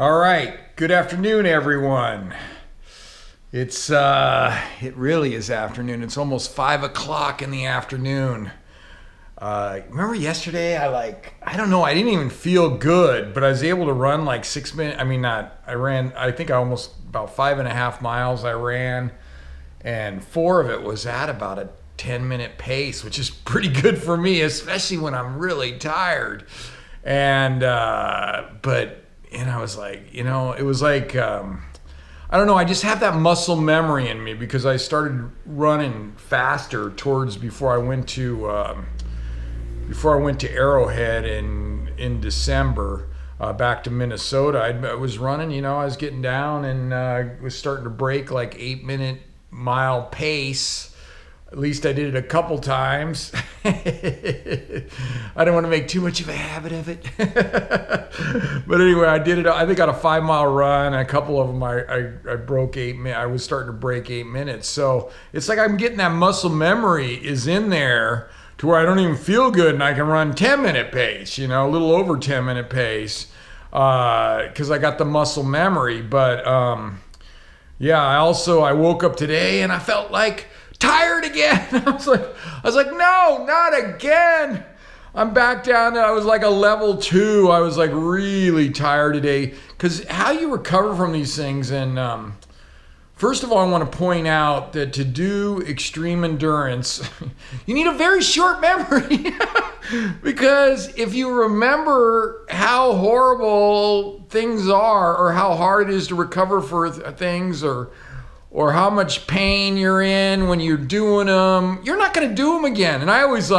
All right. Good afternoon, everyone. It really is afternoon. It's almost 5 o'clock in the afternoon. Remember yesterday? I don't know. I didn't even feel good, but I was able to run like 6 minutes. I ran. I think about 5.5 miles I ran, and 4 of it was at about a 10-minute pace, which is pretty good for me, especially when I'm really tired. And I was like, it was like, I don't know. I just have that muscle memory in me because I started running faster before I went to Arrowhead in December, back to Minnesota. I was running, I was getting down and was starting to break like 8-minute mile pace. At least I did it a couple times. I didn't want to make too much of a habit of it. But anyway, I did it. I think on a 5-mile run, a couple of them I broke 8 minutes. I was starting to break 8 minutes. So it's like I'm getting that muscle memory is in there to where I don't even feel good and I can run 10-minute pace, a little over 10-minute pace, because I got the muscle memory. But I woke up today and I felt like tired again. I was like, no, not again. I'm back down. I was like a level 2. I was like really tired today. Because how you recover from these things, and first of all, I want to point out that to do extreme endurance, you need a very short memory. Because if you remember how horrible things are, or how hard it is to recover for things, or how much pain you're in when you're doing them, you're not going to do them again. And I always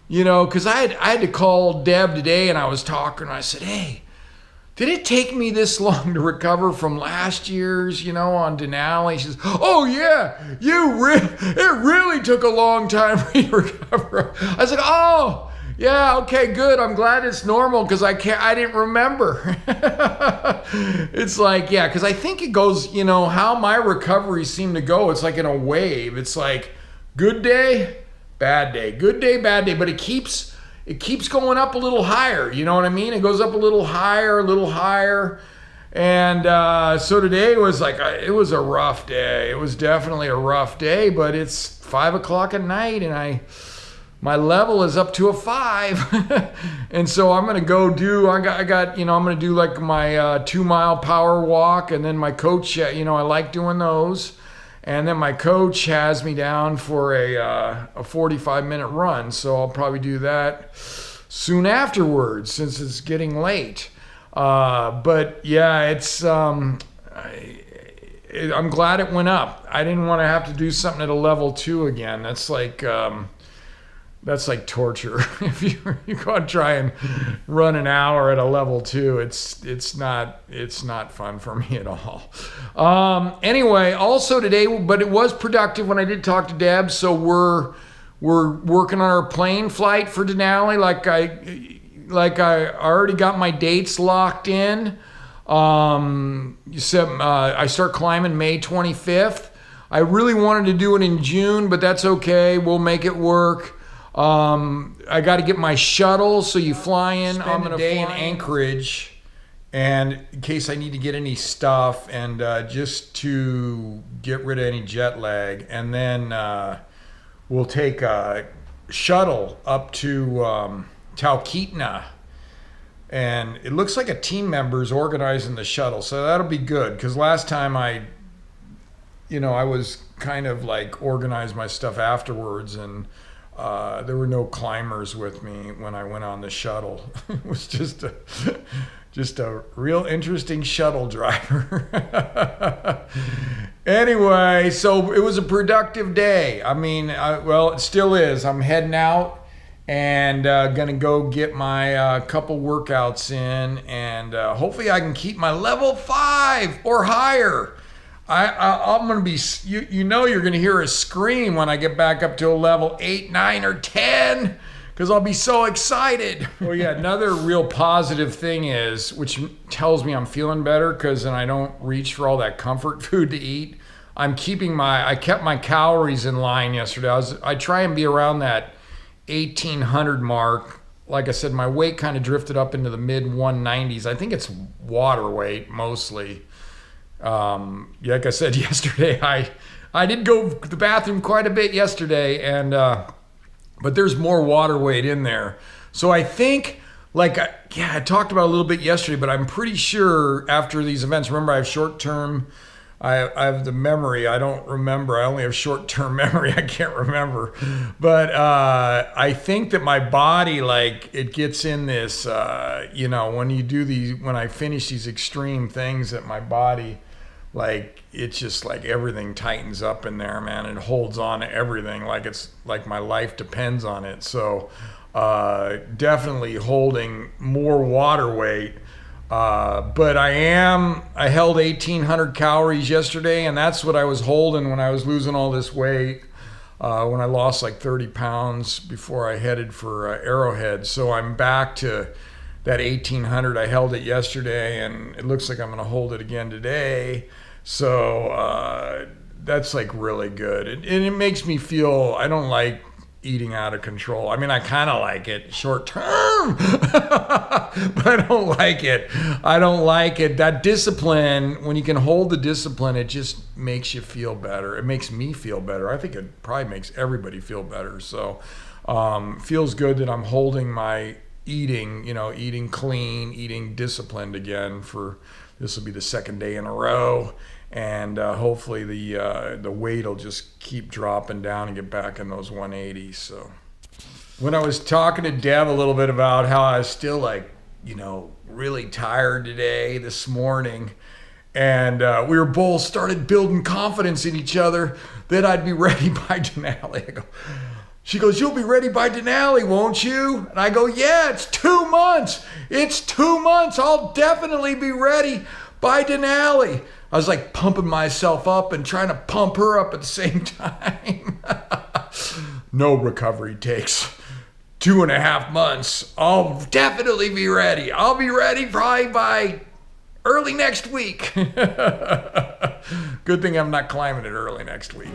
because I had to call Deb today, and I was talking, and I said, hey, did it take me this long to recover from last year's, on Denali? She says, oh yeah, it really took a long time for you to recover. I said, oh, yeah, okay, good. I'm glad it's normal because I didn't remember. It's like, yeah, because I think it goes, how my recoveries seem to go. It's like in a wave. It's like good day, bad day, good day, bad day. But it keeps going up a little higher. You know what I mean? It goes up a little higher, a little higher. And so today was it was a rough day. It was definitely a rough day, but it's 5 o'clock at night and my level is up to a 5. And so I'm going to go I'm going to do like my 2-mile power walk. And then my coach, I like doing those. And then my coach has me down for a 45-minute run. So I'll probably do that soon afterwards since it's getting late. But yeah, I'm glad it went up. I didn't want to have to do something at a level 2 again. That's like torture. If you go and try and run an hour at a level 2, it's not fun for me at all. Anyway, also today, but it was productive when I did talk to Deb. So we're working on our plane flight for Denali. Like I already got my dates locked in. You said I start climbing May 25th. I really wanted to do it in June, but that's okay. We'll make it work. I got to get my shuttle, so you fly in. I'm going to fly in Anchorage, and in case I need to get any stuff, and just to get rid of any jet lag, and then we'll take a shuttle up to Talkeetna, and it looks like a team member's organizing the shuttle, so that'll be good. Because last time I was kind of like organized my stuff afterwards, and there were no climbers with me when I went on the shuttle. It was just a real interesting shuttle driver. Anyway, so it was a productive day. It still is. I'm heading out and gonna go get my couple workouts in, and hopefully I can keep my level 5 or higher. I'm going to be, you're going to hear a scream when I get back up to a level 8, 9, or 10, because I'll be so excited. Well, yeah, another real positive thing is, which tells me I'm feeling better, because then I don't reach for all that comfort food to eat. I kept my calories in line yesterday. I try and be around that 1,800 mark like I said, my weight kind of drifted up into the mid 190s. I think it's water weight mostly. Like I said yesterday, I did go to the bathroom quite a bit yesterday, and but there's more water weight in there. So I think, like, I talked about it a little bit yesterday, but I'm pretty sure after these events, remember I have short-term, I have the memory. I don't remember. I only have short-term memory. I can't remember. But I think that my body, like, it gets in this, you know, when I finish these extreme things, that my body, like, it's just like everything tightens up in there, man. It holds on to everything like it's like my life depends on it. So definitely holding more water weight. But I held 1,800 calories yesterday, and that's what I was holding when I was losing all this weight, when I lost like 30 pounds before I headed for Arrowhead. So I'm back to that 1,800. I held it yesterday, and it looks like I'm going to hold it again today. So that's like really good. And it makes me feel, I don't like eating out of control. I mean, I kind of like it short term, but I don't like it. I don't like it. That discipline, when you can hold the discipline, it just makes you feel better. It makes me feel better. I think it probably makes everybody feel better. So feels good that I'm holding my eating, you know, eating clean, eating disciplined again. For this will be the second day in a row. And hopefully the weight will just keep dropping down and get back in those 180s. So when I was talking to Deb a little bit about how I was still, like, you know, really tired today, this morning, and we were both started building confidence in each other that I'd be ready by Denali. She goes, "You'll be ready by Denali, won't you?" And I go, "Yeah, it's 2 months. It's 2 months. I'll definitely be ready by Denali." I was like pumping myself up and trying to pump her up at the same time. No recovery takes 2.5 months. I'll definitely be ready. I'll be ready probably by early next week. Good thing I'm not climbing it early next week.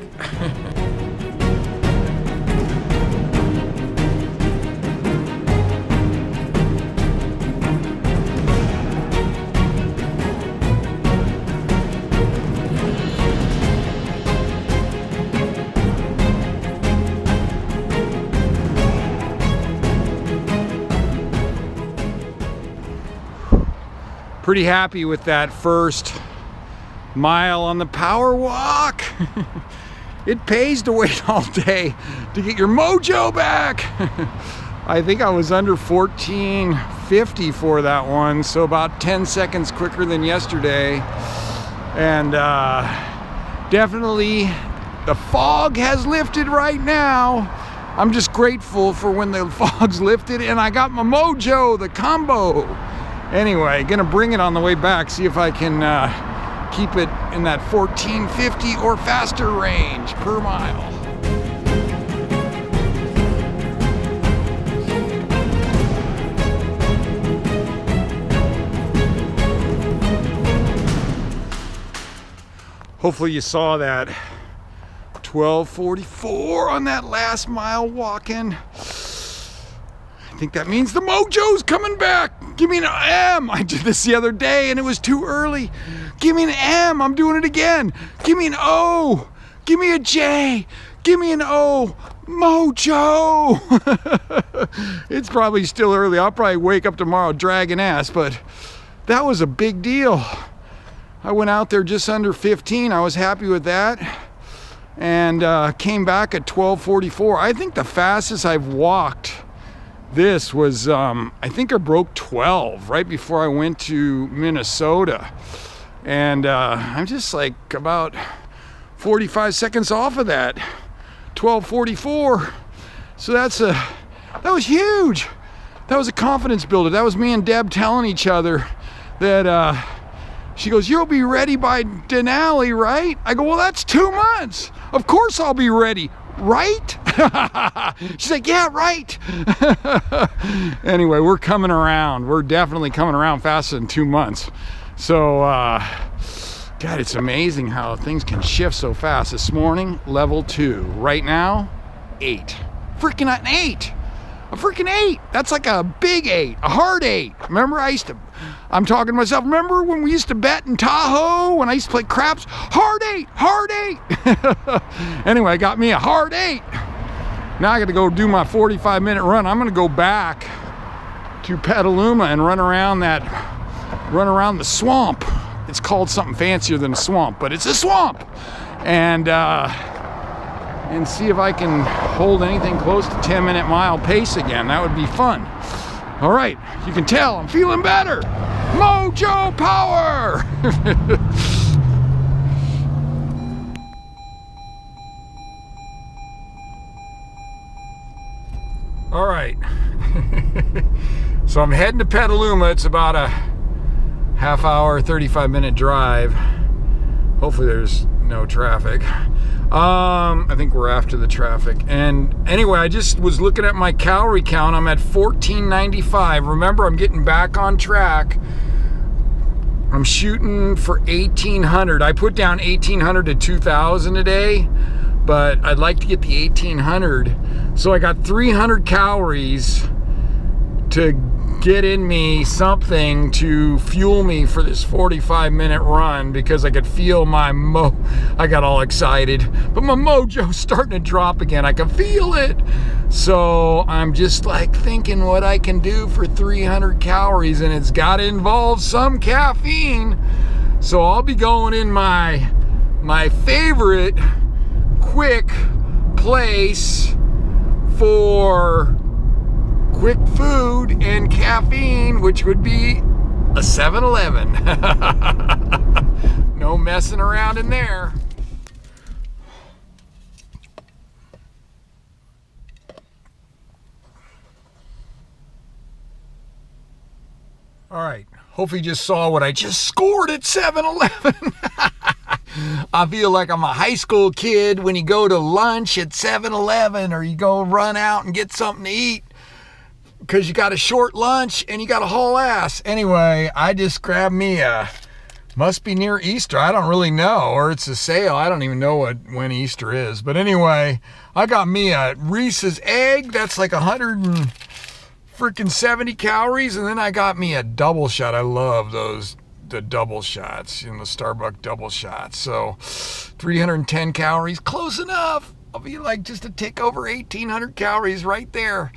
Pretty happy with that first mile on the power walk. It pays to wait all day to get your mojo back. I think I was under 1450 for that one, so about 10 seconds quicker than yesterday. And definitely the fog has lifted right now. I'm just grateful for when the fog's lifted and I got my mojo, the combo. Anyway, gonna bring it on the way back, see if I can keep it in that 1450 or faster range per mile. Hopefully you saw that 12:44 on that last mile walking. I think that means the mojo's coming back. Give me an M. I did this the other day and it was too early. Give me an M. I'm doing it again. Give me an O. Give me a J. Give me an O. Mojo. It's probably still early. I'll probably wake up tomorrow dragging ass, but that was a big deal. I went out there just under 15. I was happy with that. And came back at 12:44. I think the fastest I've walked this was, I think I broke 12 right before I went to Minnesota. And I'm just like about 45 seconds off of that, 12:44. So that was huge. That was a confidence builder. That was me and Deb telling each other that, she goes, "You'll be ready by Denali, right?" I go, "Well, that's 2 months. Of course I'll be ready. Right?" She's like, "Yeah, right." Anyway, we're coming around. We're definitely coming around faster than 2 months. So, God, it's amazing how things can shift so fast. This morning, level 2. Right now, 8. Freaking 8. A freaking 8. That's like a big 8, a hard 8. Remember, I'm talking to myself, remember when we used to bet in Tahoe, when I used to play craps? Hard 8, hard 8. Anyway, I got me a hard 8. Now I got to go do my 45-minute run. I'm going to go back to Petaluma and run around the swamp. It's called something fancier than a swamp, but it's a swamp. And see if I can hold anything close to 10-minute mile pace again. That would be fun. All right, you can tell I'm feeling better. Mojo power! All right, so I'm heading to Petaluma. It's about a half hour, 35-minute drive. Hopefully there's no traffic. I think we're after the traffic. And anyway, I just was looking at my calorie count. I'm at 1495. Remember, I'm getting back on track. I'm shooting for 1800. I put down 1800 to 2000 a day, but I'd like to get the 1800. So I got 300 calories to get in me something to fuel me for this 45-minute run, because I could feel I got all excited, but my mojo's starting to drop again. I can feel it. So I'm just like thinking what I can do for 300 calories, and it's got to involve some caffeine. So I'll be going in my favorite quick place for quick food and caffeine, which would be a 7-Eleven. No messing around in there. All right, hopefully you just saw what I just scored at 7-Eleven. I feel like I'm a high school kid when you go to lunch at 7-Eleven, or you go run out and get something to eat because you got a short lunch and you got to haul ass. Anyway, I just grabbed me must be near Easter. I don't really know, or it's a sale. I don't even know when Easter is. But anyway, I got me a Reese's egg. That's like 170 calories. And then I got me a double shot. I love the double shots, the Starbucks double shots. So 310 calories, close enough. I'll be like just a tick over 1,800 calories right there.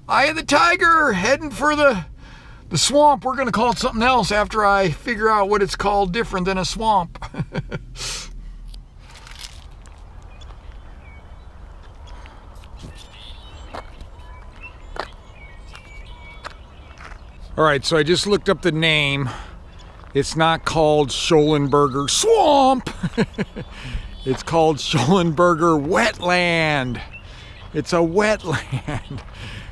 Eye of the tiger, heading for the swamp. We're going to call it something else after I figure out what it's called different than a swamp. All right, so I just looked up the name. It's not called Schollenberger Swamp. It's called Schollenberger Wetland. It's a wetland.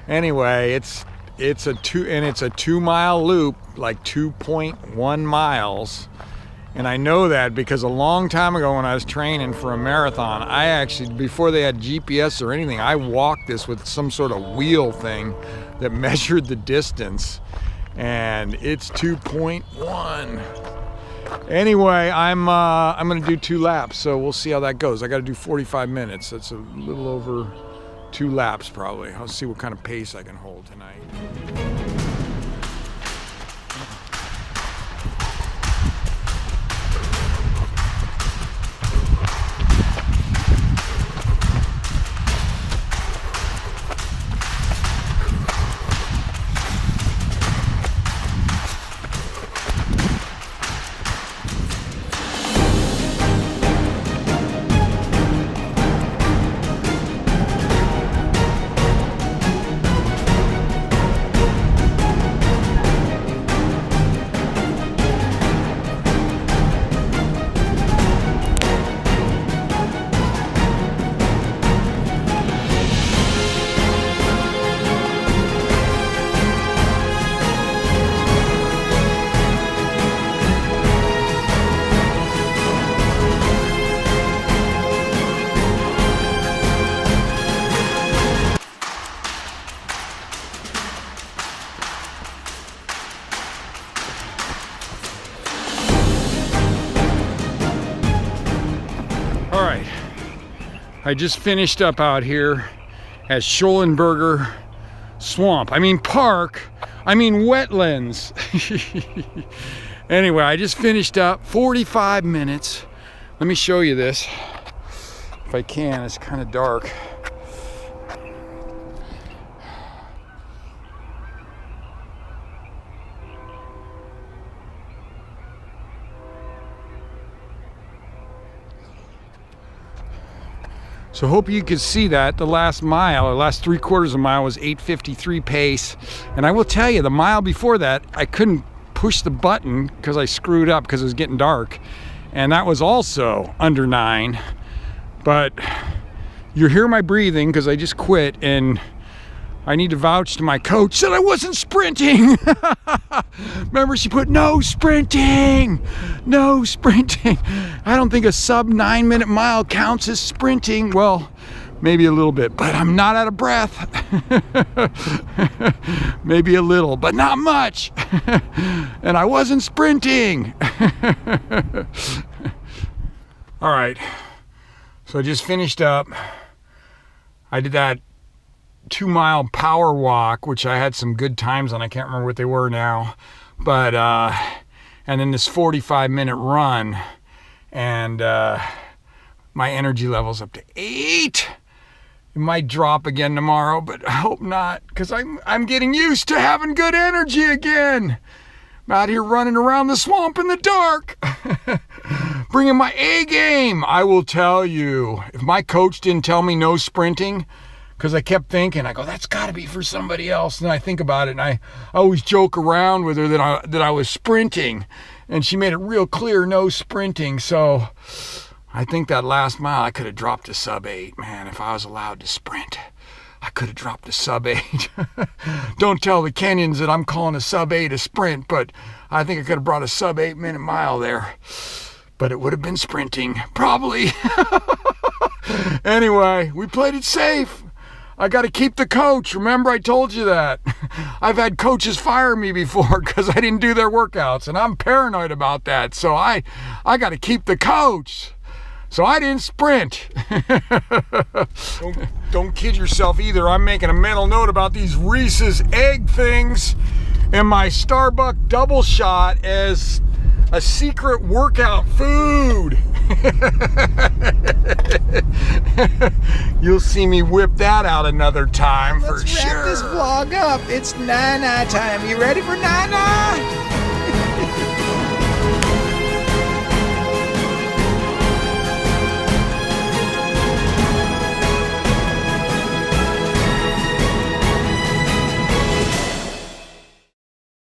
Anyway, it's a 2-mile loop, like 2.1 miles. And I know that because a long time ago when I was training for a marathon, I actually, before they had GPS or anything, I walked this with some sort of wheel thing that measured the distance. And it's 2.1. Anyway, I'm gonna do 2 laps, so we'll see how that goes. I gotta do 45 minutes. That's a little over 2 laps probably. I'll see what kind of pace I can hold tonight. I just finished up out here at Schollenberger swamp. I mean park. I mean wetlands. Anyway, I just finished up 45 minutes. Let me show you this if I can. It's kind of dark. So hope you could see that. The last mile, or last 3/4 of a mile, was 8:53 pace. And I will tell you, the mile before that, I couldn't push the button because I screwed up because it was getting dark. And that was also under 9. But you hear my breathing because I just quit, and I need to vouch to my coach that I wasn't sprinting. Remember, she put no sprinting, no sprinting. I don't think a sub 9-minute mile counts as sprinting. Well, maybe a little bit, but I'm not out of breath. Maybe a little, but not much. And I wasn't sprinting. All right, so I just finished up. I did that 2-mile power walk, which I had some good times on. I can't remember what they were now, but and then this 45-minute run, and my energy level's up to 8. It might drop again tomorrow, but I hope not, because I'm getting used to having good energy again. I'm out here running around the swamp in the dark, bringing my A game. I will tell you, if my coach didn't tell me no sprinting, because I kept thinking, I go, that's got to be for somebody else. And I think about it, and I always joke around with her that I was sprinting. And she made it real clear, no sprinting. So I think that last mile, I could have dropped to sub 8. Man, if I was allowed to sprint, I could have dropped to sub 8. Don't tell the Kenyans that I'm calling a sub 8 a sprint, but I think I could have brought a sub 8-minute mile there. But it would have been sprinting, probably. Anyway, we played it safe. I got to keep the coach. Remember, I told you that. I've had coaches fire me before because I didn't do their workouts, and I'm paranoid about that. So I got to keep the coach. So I didn't sprint. Don't kid yourself either. I'm making a mental note about these Reese's egg things and my Starbucks double shot as a secret workout food. You'll see me whip that out another time. Let's for sure. Let's wrap this vlog up. It's Nana time. You ready for Nana?